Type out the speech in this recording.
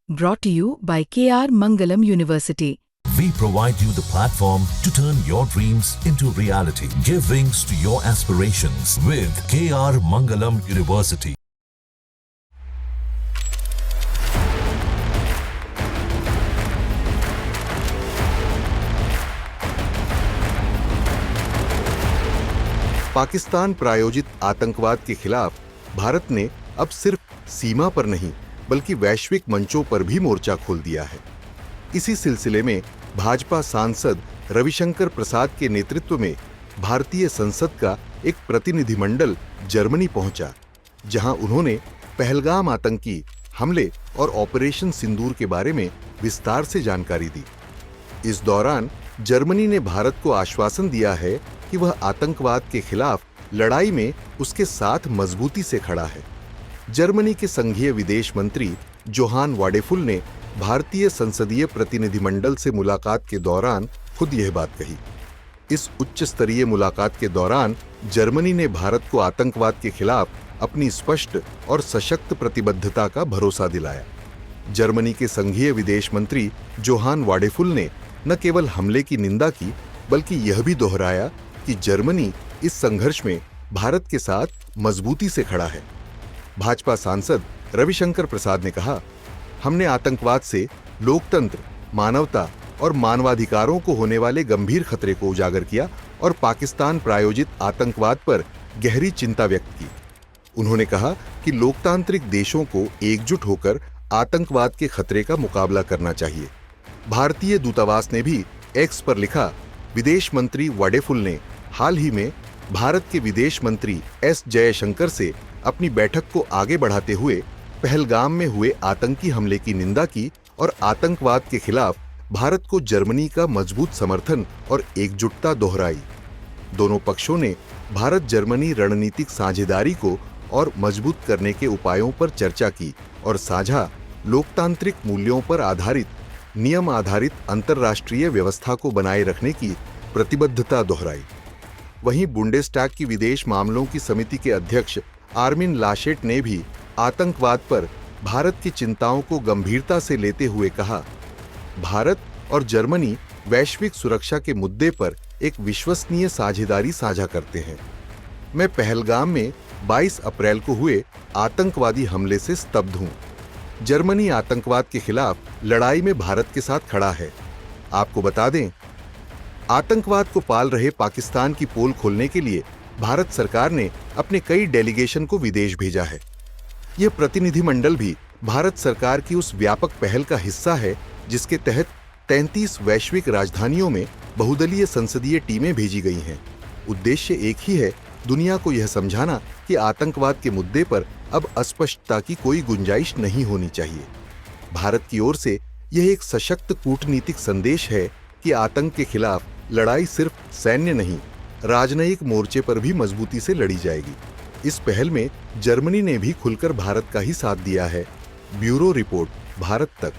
Brought to you by KR Mangalam University. We provide you the platform to turn your dreams into reality. Give wings to your aspirations with KR Mangalam University. Pakistan प्रायोजित आतंकवाद के खिलाफ भारत ने अब सिर्फ सीमा पर नहीं बल्कि वैश्विक मंचों पर भी मोर्चा खोल दिया है। इसी सिलसिले में भाजपा सांसद रविशंकर प्रसाद के नेतृत्व में भारतीय संसद का एक प्रतिनिधिमंडल जर्मनी पहुंचा, जहां उन्होंने पहलगाम आतंकी हमले और ऑपरेशन सिंदूर के बारे में विस्तार से जानकारी दी। इस दौरान जर्मनी ने भारत को आश्वासन दिया है कि वह आतंकवाद के खिलाफ लड़ाई में उसके साथ मजबूती से खड़ा है। जर्मनी के संघीय विदेश मंत्री जोहान वाडेफुल ने भारतीय संसदीय प्रतिनिधिमंडल से मुलाकात के दौरान खुद यह बात कही। इस उच्च स्तरीय मुलाकात के दौरान जर्मनी ने भारत को आतंकवाद के खिलाफ अपनी स्पष्ट और सशक्त प्रतिबद्धता का भरोसा दिलाया। जर्मनी के संघीय विदेश मंत्री जोहान वाडेफुल ने न केवल हमले की निंदा की बल्कि यह भी दोहराया कि जर्मनी इस संघर्ष में भारत के साथ मजबूती से खड़ा है। भाजपा सांसद रविशंकर प्रसाद ने कहा, हमने आतंकवाद से लोकतंत्र, मानवता और मानवाधिकारों को होने वाले गंभीर खतरे को उजागर किया और पाकिस्तान प्रायोजित आतंकवाद पर गहरी चिंता व्यक्त की। उन्होंने कहा कि लोकतांत्रिक देशों को एकजुट होकर आतंकवाद के खतरे का मुकाबला करना चाहिए। भारतीय दूतावास ने भी एक्स पर लिखा, विदेश मंत्री वाडेफुल ने हाल ही में भारत के विदेश मंत्री एस जयशंकर से अपनी बैठक को आगे बढ़ाते हुए पहलगाम में हुए आतंकी हमले की निंदा की और आतंकवाद के खिलाफ भारत को जर्मनी का मजबूत समर्थन और एकजुटता दोहराई। दोनों पक्षों ने भारत जर्मनी रणनीतिक साझेदारी को और मजबूत करने के उपायों पर चर्चा की और साझा लोकतांत्रिक मूल्यों पर आधारित नियम आधारित अंतर्राष्ट्रीय व्यवस्था को बनाए रखने की प्रतिबद्धता दोहराई। वहीं बुंडेस्टैग की विदेश मामलों की समिति के अध्यक्ष आर्मिन लाशेट ने भी आतंकवाद पर भारत की चिंताओं को गंभीरता से लेते हुए कहा, भारत और जर्मनी वैश्विक सुरक्षा के मुद्दे पर एक विश्वसनीय साझेदारी साझा करते हैं। मैं पहलगाम में 22 अप्रैल को हुए आतंकवादी हमले से स्तब्ध हूं। जर्मनी आतंकवाद के खिलाफ लड़ाई में भारत के साथ खड़ा है। आपको बता दें, आतंकवाद को पाल रहे पाकिस्तान की पोल खोलने के लिए भारत सरकार ने अपने कई डेलीगेशन को विदेश भेजा है। यह प्रतिनिधिमंडल भी भारत सरकार की उस व्यापक पहल का हिस्सा है जिसके तहत 33 वैश्विक राजधानियों में बहुदलीय संसदीय टीमें भेजी गई हैं। उद्देश्य एक ही है, दुनिया को यह समझाना कि आतंकवाद के मुद्दे पर अब अस्पष्टता की कोई गुंजाइश नहीं होनी चाहिए। भारत की ओर से यह एक सशक्त कूटनीतिक संदेश है कि आतंक के खिलाफ लड़ाई सिर्फ सैन्य नहीं, राजनयिक मोर्चे पर भी मजबूती से लड़ी जाएगी। इस पहल में जर्मनी ने भी खुलकर भारत का ही साथ दिया है। ब्यूरो रिपोर्ट, भारत तक।